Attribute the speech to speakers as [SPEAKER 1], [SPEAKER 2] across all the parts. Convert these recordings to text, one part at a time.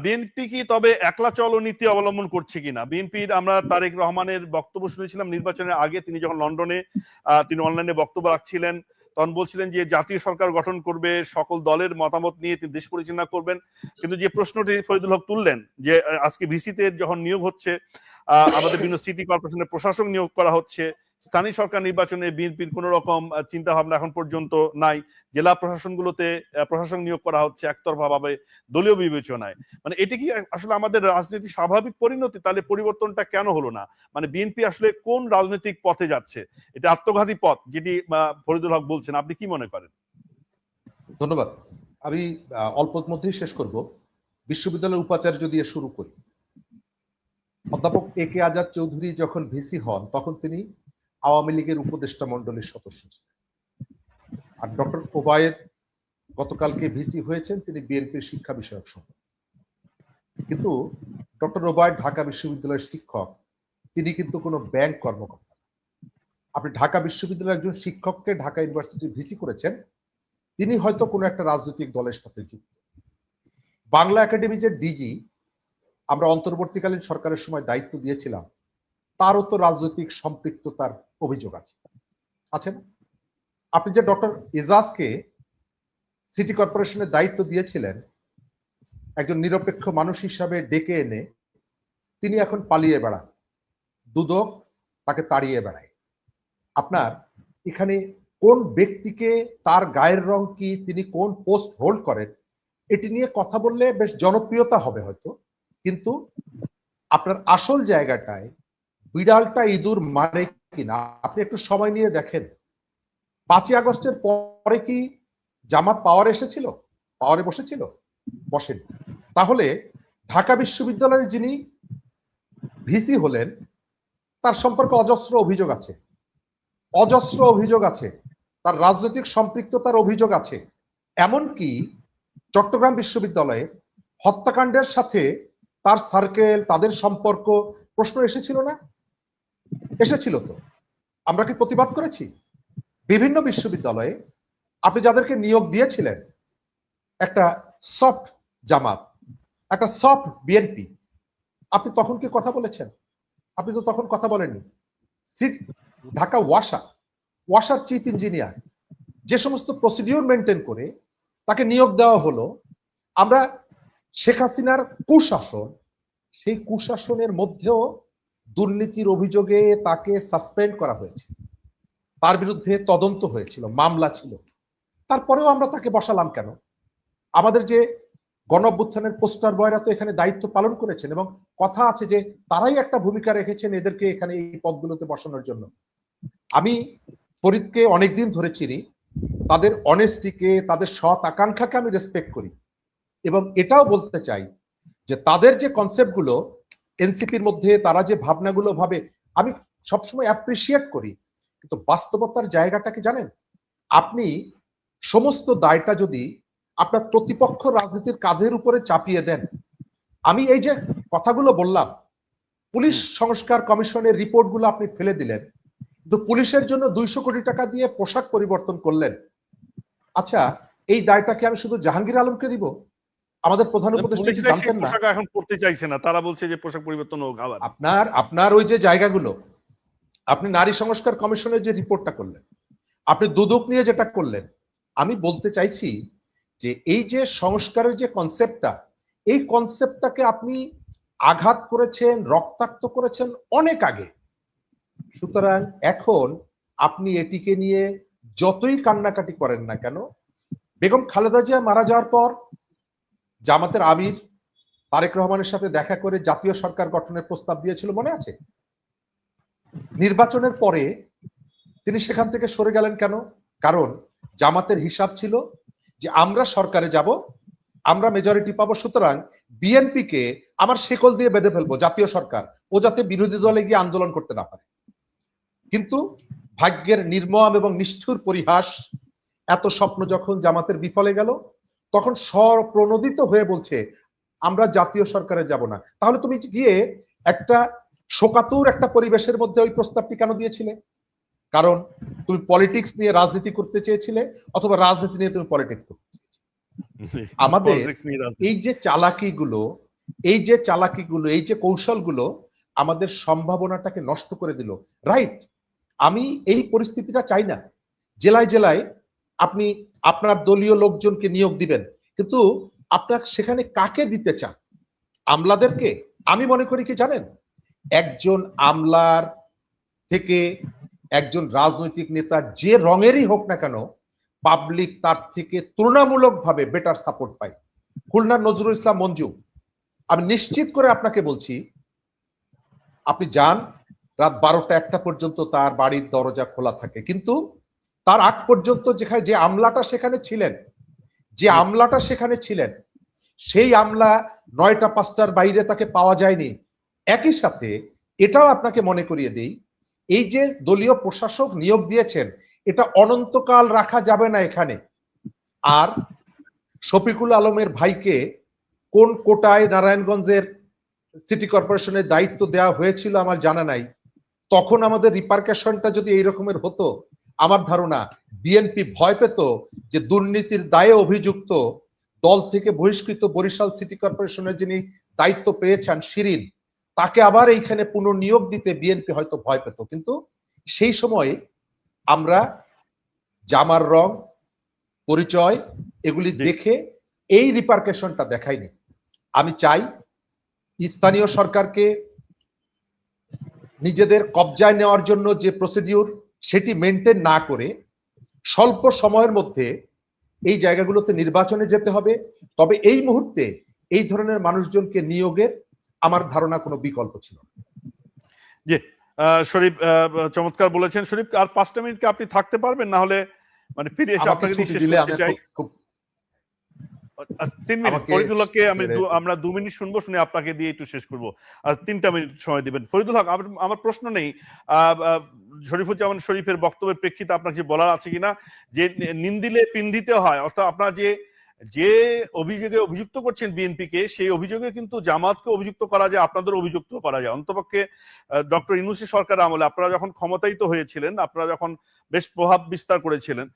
[SPEAKER 1] BNP কি তবে একলা চলো নীতি অবলম্বন করছে কিনা? বিএনপির আমরা তারেক রহমানের বক্তব্য শুনেছিলাম নির্বাচনের আগে, তিনি যখন লন্ডনে তিনি অনলাইনে বক্তব্য রাখছিলেন, তখন বলছিলেন যে জাতীয় সরকার গঠন করবে, সকল দলের মতামত নিয়ে তিনি দেশ পরিচালনা করবেন। কিন্তু যে প্রশ্নটি ফরিদুল হক তুললেন যে আজকে ভিসিতে যখন নিয়োগ হচ্ছে, আমাদের বিভিন্ন সিটি কর্পোরেশনের প্রশাসক নিয়োগ করা হচ্ছে, স্থানীয় সরকার নির্বাচনে বিএনপির কোন রকম চিন্তা ভাবনা এখন পর্যন্ত নাই, জেলা প্রশাসনগুলোতে প্রশাসক নিয়োগ করা হচ্ছে একতরফা ভাবে দলীয় বিবেচনায়। মানে এটি কি আসলে আমাদের রাজনীতির স্বাভাবিক পরিণতি? তাহলে পরিবর্তনটা কেন হলো না? মানে বিএনপি আসলে কোন রাজনৈতিক পথে যাচ্ছে? এটা আত্মঘাতী পথ যেটি ফরিদুল হক বলছেন, আপনি কি মনে করেন?
[SPEAKER 2] ধন্যবাদ। আমি অল্পর মধ্যেই শেষ করব। বিশ্ববিদ্যালয়ের উপাচার্য দিয়ে শুরু করি। অধ্যাপক এ কে আজাদ চৌধুরী যখন ভিসি হন তখন তিনি আওয়ামী লীগের উপদেষ্টা মন্ডলীর সদস্য ছিলেন। আর ডক্টর ওবায়েদ গতকালকে ভিসি হয়েছেন, তিনি বিএনপির শিক্ষা বিষয়ক সম্পাদক। কিন্তু ডক্টর ওবায়েদ ঢাকা বিশ্ববিদ্যালয়ের শিক্ষক, তিনি কিন্তু কোনো ব্যাংক কর্মকর্তা। আপনি ঢাকা বিশ্ববিদ্যালয়ের একজন শিক্ষককে ঢাকা ইউনিভার্সিটির ভিসি করেছেন, তিনি হয়তো কোনো একটা রাজনৈতিক দলের সাথে যুক্ত। বাংলা একাডেমি যে ডিজি আমরা অন্তর্বর্তীকালীন সরকারের সময় দায়িত্ব দিয়েছিলাম, তারও তো রাজনৈতিক সম্পৃক্ততার অভিযোগ আছে, আছে না? আপনি যে ডক্টর এজাজকে সিটি কর্পোরেশনের দায়িত্ব দিয়েছিলেন একজন নিরপেক্ষ মানুষ হিসাবে ডেকে এনে, তিনি এখন পালিয়ে বেড়ান, দুদক তাকে তাড়িয়ে বেড়ায়। আপনার এখানে কোন ব্যক্তিকে, তার গায়ের রং কি, তিনি কোন পোস্ট হোল্ড করেন, এটি নিয়ে কথা বললে বেশ জনপ্রিয়তা হবে হয়তো, কিন্তু আপনার আসল জায়গাটায় বিড়ালটা ইঁদুর মারে কিনা আপনি একটু সময় নিয়ে দেখেন। 5ই আগস্টের পরে কি জামাত পাওয়ারে এসেছিল, পাওয়ারে বসেছিল? বসেনি। তাহলে ঢাকা বিশ্ববিদ্যালয়ের যিনি ভিসি হলেন তার সম্পর্কে অজস্র অভিযোগ আছে, অজস্র অভিযোগ আছে, তার রাজনৈতিক সম্পৃক্ততার অভিযোগ আছে। এমনকি চট্টগ্রাম বিশ্ববিদ্যালয়ে হত্যাকাণ্ডের সাথে তার সার্কেল, তাদের সম্পর্ক প্রশ্ন এসেছিল না? এসেছিল তো। আমরা কি প্রতিবাদ করেছি? বিভিন্ন বিশ্ববিদ্যালয়ে আপনি যাদেরকে নিয়োগ দিয়েছিলেন, একটা সফট জামাত, একটা সফট বিএনপি, আপনি তখন কি কথা বলেছেন? আপনি তো তখন কথা বলেননি। ঢাকা ওয়াসার চিফ ইঞ্জিনিয়ার যে সমস্ত প্রসিডিউর মেনটেন করে তাকে নিয়োগ দেওয়া হলো, আমরা শেখ হাসিনার কুশাসন, সেই কুশাসনের মধ্যেও দুর্নীতির অভিযোগে তাকে সাসপেন্ড করা হয়েছে, তার বিরুদ্ধে তদন্ত হয়েছিল, মামলা ছিল, তারপরেও আমরা তাকে বসালাম কেন? আমাদের যে গণ অভ্যুত্থানের পোস্টার বয়রা তো এখানে দায়িত্ব পালন করেছেন এবং কথা আছে যে তারাই একটা ভূমিকা রেখেছেন এদেরকে এখানে এই পদগুলোতে বসানোর জন্য। আমি ফরিদকে অনেকদিন ধরে চিনি, তাদের অনেস্টিকে, তাদের সৎ আকাঙ্ক্ষাকে আমি রেসপেক্ট করি এবং এটাও বলতে চাই যে তাদের যে কনসেপ্টগুলো এনসিপির মধ্যে, তারা যে ভাবনাগুলো ভাবে, আমি সবসময় অ্যাপ্রিসিয়েট করি, কিন্তু বাস্তবতার জায়গাটাকে জানেন? আপনি সমস্ত দায়টা যদি আপনার প্রতিপক্ষ রাজনীতির কাঁধের উপরে চাপিয়ে দেন, আমি এই যে কথাগুলো বললাম, পুলিশ সংস্কার কমিশনের রিপোর্টগুলো আপনি ফেলে দিলেন, কিন্তু পুলিশের জন্য 200 কোটি টাকা দিয়ে পোশাক পরিবর্তন করলেন। আচ্ছা, এই দায়টা কি আমি শুধু জাহাঙ্গীর আলমকে দিব? আমাদের প্রধান উপদেষ্টা কি জানতেন না?
[SPEAKER 1] পোশাক এখন পড়তে চাইছে না, তারা বলছে যে পোশাক পরিবর্তন হোক। আবার
[SPEAKER 2] আপনার ওই যে জায়গাগুলো, আপনি নারী সংস্কার কমিশনের যে রিপোর্টটা করলেন, আপনি দুদক নিয়ে যেটা করলেন, আমি বলতে চাইছি যে এই যে সংস্কারের যে কনসেপ্টটা, এই কনসেপ্টটাকে আপনি আঘাত করেছেন, রক্তাক্ত করেছেন অনেক আগে। সুতরাং এখন আপনি এটিকে নিয়ে যতই কান্নাকাটি করেন না কেন, বেগম খালেদা জিয়া মারা যাওয়ার পর জামাতের আমির তারেক রহমানের সাথে দেখা করে জাতীয় সরকার গঠনের প্রস্তাব দিয়েছিল, মনে আছে? নির্বাচনের পরে তিনি সেখান থেকে সরে গেলেন কেন? কারণ জামাতের হিসাব ছিল যে আমরা সরকারে যাব, আমরা মেজরিটি পাবো, সুতরাং বিএনপিকে আমার শেকল দিয়ে বেঁধে ফেলবো জাতীয় সরকার, ও যাতে বিরোধী দলে গিয়ে আন্দোলন করতে না পারে। কিন্তু ভাগ্যের নির্মম এবং নিষ্ঠুর পরিহাস, এত স্বপ্ন যখন জামাতের বিফলে গেল, তখন স্বপ্রণোদিত হয়ে বলছে আমরা জাতীয় সরকারে যাব না। তাহলে তুমি গিয়ে একটা শোকাতুর একটা পরিবেশের মধ্যে ওই প্রস্তাবটি কেন দিয়েছিলে? কারণ তুমি পলিটিক্স নিয়ে রাজনীতি করতে চেয়েছিলে, অথবা রাজনীতি নিয়ে তুমি পলিটিক্স করতে চেয়েছিলে। আমাদের
[SPEAKER 1] Politics নিয়ে রাজনীতি।
[SPEAKER 2] এই যে চালাকিগুলো, এই যে কৌশলগুলো আমাদের সম্ভাবনাটাকে নষ্ট করে দিল। রাইট, আমি এই পরিস্থিতিটা চাই না। জেলায় জেলায় আপনি আপনার দলীয় লোকজনকে নিয়োগ দিবেন, কিন্তু আপনার সেখানে কাকে দিতে চান? আমলাদেরকে? আমি মনে করি কি জানেন, একজন আমলার থেকে একজন রাজনৈতিক নেতা যে রঙেরই হোক না কেন, পাবলিক তার থেকে তুলনামূলকভাবে বেটার সাপোর্ট পায়। খুলনার নজরুল ইসলাম মঞ্জু, আমি নিশ্চিত করে আপনাকে বলছি, আপনি যান, রাত 12টা 1টা পর্যন্ত তার বাড়ির দরজা খোলা থাকে, কিন্তু তার আগ পর্যন্ত যেখানে যে আমলাটা সেখানে ছিলেন সেই আমলা 9টা 5টার বাইরে তাকে পাওয়া যায়নি। একই সাথে এটাও আপনাকে মনে করিয়ে দেই, এই যে দলীয় প্রশাসক নিয়োগ দিয়েছেন, এটা অনন্তকাল রাখা যাবে না এখানে। আর শফিকুল আলমের ভাইকে কোন কোটায় নারায়ণগঞ্জের সিটি কর্পোরেশনের দায়িত্ব দেওয়া হয়েছিল আমার জানা নাই। তখন আমাদের রিপারকেশনটা যদি এই রকমের হতো, আমার ধারণা বিএনপি ভয় পেত যে দুর্নীতির দায়ে অভিযুক্ত, দল থেকে বহিষ্কৃত বরিশাল সিটি কর্পোরেশনের যিনি দায়িত্ব পেয়েছেন শিরিন, তাকে আবার এইখানে পুনর্নিয়োগ দিতে বিএনপি হয়তো ভয় পেত। কিন্তু সেই সময় আমরা জামার রং, পরিচয় এগুলি দেখে এই রিপারকেশনটা দেখাইনি। আমি চাই স্থানীয় সরকারকে নিজেদের কবজায় নেওয়ার জন্য যে প্রসিডিউর, সেটি মেনটেন না করে স্বল্প সময়ের মধ্যে এই জায়গাগুলোতে নির্বাচনে যেতে হবে। তবে এই মুহূর্তে এই ধরনের মানুষজনকে নিয়োগের আমার ধারণা কোনো বিকল্প ছিল না।
[SPEAKER 1] জি, শরীফ চমৎকার বলেছেন। শরীফ, আর 5টা মিনিট কি আপনি থাকতে পারবেন? না হলে মানে ফিরে এসে আপনাকে দিয়ে শেষ করতে চাই। 3 মিনিট। ফরিদুল্লাহকে আমরা 2 মিনিট শুনবো, শুনে আপনাকে দিয়ে একটু শেষ করবো। আর 3টা মিনিট সময় দিবেন। ফরিদুল হক, আমার প্রশ্ন নেই, শরীফুজ্জামান শরীফের বক্তব্যের প্রেক্ষিতে আপনার যে বলার আছে কিনা, যে নিন্দিলে পিন্দিতে হয়, অর্থাৎ আপনার যে অভিযোগে অভিযুক্ত করছেন বিএনপিকে, সেই অভিযোগে কিন্তু জামাতকে অভিযুক্ত করা যায়, আপনাদের অভিযুক্ত করা যায়। অন্তপক্ষে ডক্টর ইউনূসী সরকার আমলে আপনারা যখন ক্ষমতায়িত হয়েছিলেন, আপনারা যখন বেশ প্রভাব বিস্তার করেছিলেন,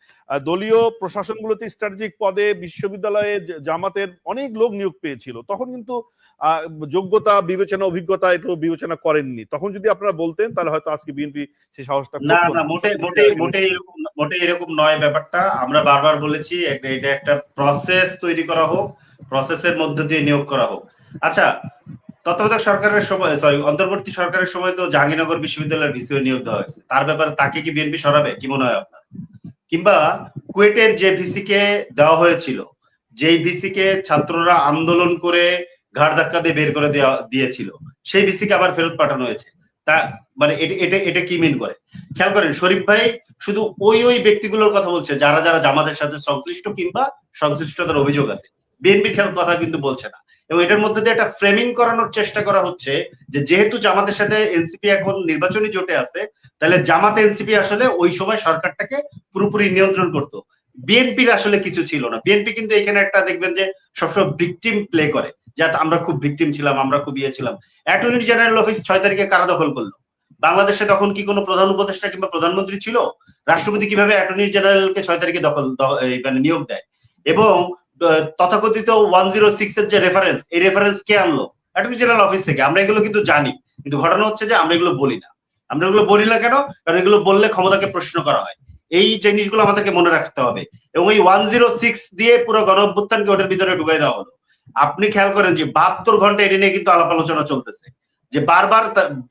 [SPEAKER 1] দলীয় প্রশাসনগুলোতে স্ট্র্যাটেজিক পদে বিশ্ববিদ্যালয়ে জামাতের অনেক লোক নিয়োগ পেয়েছিল, তখন কিন্তু যোগ্যতা বিবেচনা, অভিজ্ঞতা একটু বিবেচনা করেননি। তখন যদি আপনারা বলতেন, তাহলে হয়তো আজকে বিএনপি সেই সাহসটা করতো না।
[SPEAKER 3] মোটে এরকম নয় ব্যাপারটা। আমরা বারবার বলেছি, এটা একটা প্রসেস তৈরি করা হোক, প্রসেসের মধ্য দিয়ে নিয়োগ করা হোক। আচ্ছা, তত্ত্বাবধায়ক সরকারের সময়, অন্তর্বর্তী সরকারের সময় তো জাহাঙ্গীরনগর বিশ্ববিদ্যালয়ের ভিসি নিয়োগ দেওয়া হয়েছে, তার ব্যাপারে তাকে কি বিএনপি সরাবে? কি মনে হয় আপনার? কিংবা কুয়েটের যে ভিসি কে দেওয়া হয়েছিল, যেই ভিসি কে ছাত্ররা আন্দোলন করে ঘাড় ধাক্কা দিয়ে বের করে দিয়েছিল, সেই ভিসি কে আবার ফেরত পাঠানো হয়েছে। তা মানে এটা কি মিন করে? খেয়াল করেন, শরীফ ভাই শুধু ওই ব্যক্তিগুলোর কথা বলছে যারা যারা জামাতের সাথে সংশ্লিষ্ট কিংবা সংশ্লিষ্টতার অভিযোগ আছে, বিএনপির কথা কিন্তু বলছে না। এবং এটার মধ্যে দিয়ে একটা ফ্রেমিং করানোর চেষ্টা করা হচ্ছে যে যেহেতু জামাতের সাথে এনসিপি এখন নির্বাচনী জোটে আছে, তাহলে জামাত এনসিপি আসলে ওই সময় সরকারটাকে পুরোপুরি নিয়ন্ত্রণ করতো, বিএনপির আসলে কিছু ছিল না। বিএনপি কিন্তু এখানে একটা দেখবেন যে সবসময় ভিকটিম প্লে করে, যাতে আমরা খুব ভিকটিম ছিলাম, আমরা খুব ছিলাম। অ্যাটর্নি জেনারেল অফিস 6 তারিখে কারা দখল করলো? বাংলাদেশে তখন কি কোনো প্রধান উপদেষ্টা কিংবা প্রধানমন্ত্রী ছিল? রাষ্ট্রপতি কিভাবে অ্যাটর্নি জেনারেলকে 6 তারিখে মানে নিয়োগ দেয়? এবং তথাকথিত 106 এর যে রেফারেন্স, এই রেফারেন্স কে আনলো? অ্যাটর্নি জেনারেল অফিস থেকে। আমরা এগুলো কিন্তু জানি, কিন্তু ঘটনা হচ্ছে যে আমরা এগুলো বলি না। আমরা এগুলো বলি না কেন? কারণ এগুলো বললে ক্ষমতাকে প্রশ্ন করা হয়। এই জিনিসগুলো আমাদেরকে মনে রাখতে হবে। এবং এই 106 দিয়ে পুরো গণ অভ্যুত্থানকে ওটার ভিতরে ঢুকাই দেওয়া হলো। আপনি খেয়াল করেন যে 72 ঘন্টা এটা নিয়ে কিন্তু আলাপ আলোচনা চলতেছে, যে বারবার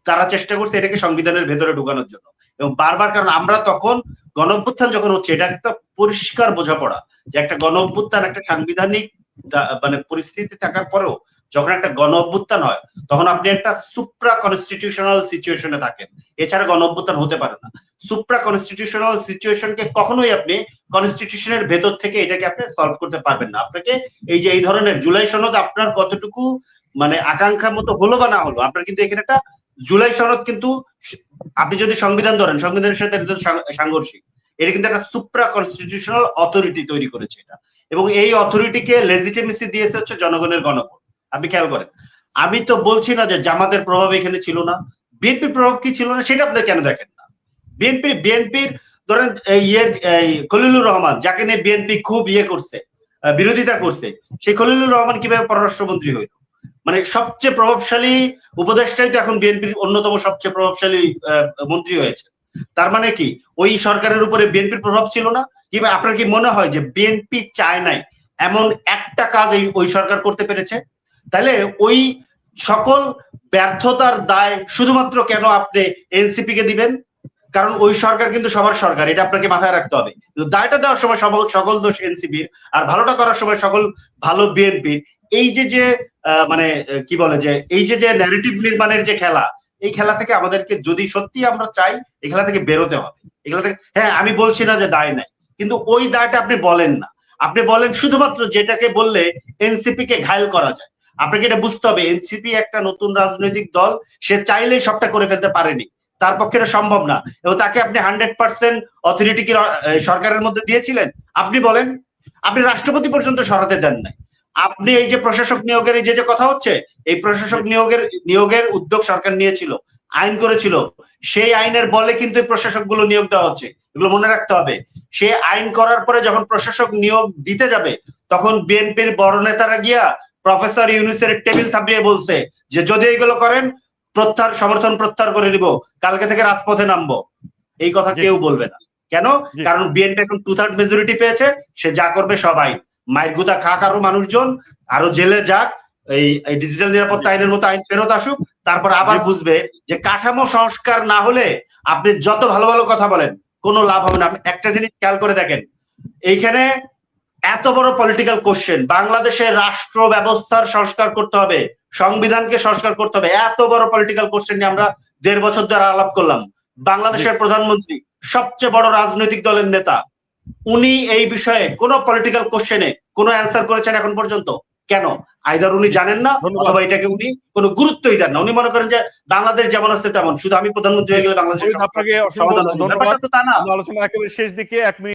[SPEAKER 3] তারা চেষ্টা করছে এটাকে সংবিধানের ভেতরে ঢুকানোর জন্য। এবং বারবার, কারণ আমরা তখন গণ অভ্যুত্থান যখন হচ্ছে, এটা একটা পরিষ্কার বোঝাপড়া যে একটা গণ অভ্যুত্থান একটা সাংবিধানিক মানে পরিস্থিতি থাকার পরেও যখন একটা গণ অভ্যুত্থান হয়, তখন আপনি একটা সুপ্রা কনস্টিটিউশনাল সিচুয়েশনে থাকেন। এছাড়া গণ অভ্যুত্থান হতে পারে না। সুপ্রা কনস্টিটিউশনাল সিচুয়েশনকে কখনোই আপনি কনস্টিটিউশনের ভেতর থেকে এটাকে আপনি সলভ করতে পারবেন না। আপনাকে এই ধরনের জুলাই সনদ আপনার কতটুকু মানে আকাঙ্ক্ষা মতো হলো বা না হলো, আপনার কিন্তু এখানে একটা জুলাই সনদ কিন্তু আপনি যদি সংবিধান ধরেন, সংবিধানের সাথে সাংঘর্ষিক। এটা কিন্তু একটা সুপ্রা কনস্টিটিউশনাল অথরিটি তৈরি করেছে এটা, এবং এই অথরিটিকে লেজিটিমেসি দিয়েছে হচ্ছে জনগণের গণভোট। আপনি খেয়াল করেন, আমি তো বলছি না যে জামাতের প্রভাব এখানে ছিল না, বিএনপির প্রভাব কি ছিল না সেটা আপনি কেন দেখেন না? বিএনপির ধরেন খলিলুর রহমান, যাকে নিয়ে বিএনপি খুব করছে, বিরোধিতা করছে, সেই খলিলুর রহমান কিভাবে পররাষ্ট্রমন্ত্রী হইল? মানে সবচেয়ে প্রভাবশালী উপদেষ্টাই তো এখন বিএনপির অন্যতম সবচেয়ে প্রভাবশালী মন্ত্রী হয়েছে। তার মানে কি ওই সরকারের উপরে বিএনপির প্রভাব ছিল না? কিংবা আপনার কি মনে হয় যে বিএনপি চায় নাই এমন একটা কাজ ওই সরকার করতে পেরেছে? তাহলে ওই সকল ব্যর্থতার দায় শুধুমাত্র কেন আপনি এনসিপি কে দিবেন? কারণ ওই সরকার কিন্তু সবার সরকার, এটা আপনাকে মাথায় রাখতে হবে। কিন্তু দায়টা দেওয়ার সময় সকল দোষ এনসিপির, আর ভালোটা করার সময় সকল ভালো বিএনপির। এই যে মানে কি বলে যে এই যে ন্যারেটিভ নির্মাণের যে খেলা, এই খেলা থেকে আমাদেরকে যদি সত্যি আমরা চাই এই খেলা থেকে বেরোতে হবে। এই খেলা থেকে, হ্যাঁ আমি বলছি না যে দায় নাই, কিন্তু ওই দায়টা আপনি বলেন না। আপনি বলেন শুধুমাত্র যেটাকে বললে এনসিপি কে ঘায়ল করা যায়। আপনাকে এটা বুঝতে হবে, এনসিপি একটা নতুন রাজনৈতিক দল, সে চাইলেই সবটা করে ফেলতে পারেনি, তার পক্ষে এটা সম্ভব না। এবং তাকে আপনি 100% অথরিটি কি সরকারের মধ্যে দিয়েছিলেন? আপনি বলেন। আপনি রাষ্ট্রপতি পর্যন্ত সরাতে দেন নাই। আপনি এই যে প্রশাসক নিয়োগের এই যে কথা হচ্ছে, এই প্রশাসক নিয়োগের উদ্যোগ সরকার নিয়েছিল, আইন করেছিল, সেই আইনের বলে কিন্তু এই প্রশাসক গুলো নিয়োগ দেওয়া হচ্ছে, এগুলো মনে রাখতে হবে। সে আইন করার পরে যখন প্রশাসক নিয়োগ দিতে যাবে, তখন বিএনপির বড় নেতারা গিয়া প্রফেসর ইউনূসের টেবিল থাপিয়ে বলছে যে যদি এগুলো করেন সমর্থন প্রত্যাহার করে নিব, কালকে থেকে রাজপথে নামবো। এই কথা কেউ বলবে না। কেন? কারণ বিএনপি এখন 2/3 মেজরিটি পেয়েছে, সে যা করবে সবাই মায়ের গুতা খাক, আরো মানুষজন আরো জেলে যাক, এই ডিজিটাল নিরাপত্তা আইনের মতো আইন ফেরত আসুক, তারপর আবার বুঝবে যে কাঠামো সংস্কার না হলে আপনি যত ভালো ভালো কথা বলেন কোনো লাভ হবে না। একটা জিনিস খেয়াল করে দেখেন, এইখানে এত বড় পলিটিক্যাল কোশ্চেন, বাংলাদেশের রাষ্ট্র ব্যবস্থার সংস্কার করতে হবে, সংবিধানকে সংস্কার করতে হবে, এত বড় পলিটিক্যাল কোশ্চেন নিয়ে আমরা 1.5 বছর ধরে আলাপ করলাম। বাংলাদেশের প্রধানমন্ত্রী, সবচেয়ে বড় রাজনৈতিক দলের নেতা, উনি এই বিষয়ে কোন পলিটিক্যাল কোশ্চেনে কোন অ্যান্সার করেছেন এখন পর্যন্ত? কেন? আইদার উনি জানেন না, অথবা এটাকে উনি কোনো গুরুত্বই দেন না। উনি মনে করেন যে বাংলাদেশ যেমন আছে তেমন, শুধু আমি প্রধানমন্ত্রী হয়ে গেলে বাংলাদেশের
[SPEAKER 1] আপনাকে অসংখ্য ধন্যবাদ।
[SPEAKER 3] ব্যাপারটা তো তা না।
[SPEAKER 1] আলোচনা একেবারে শেষ দিকে 1 মিনিট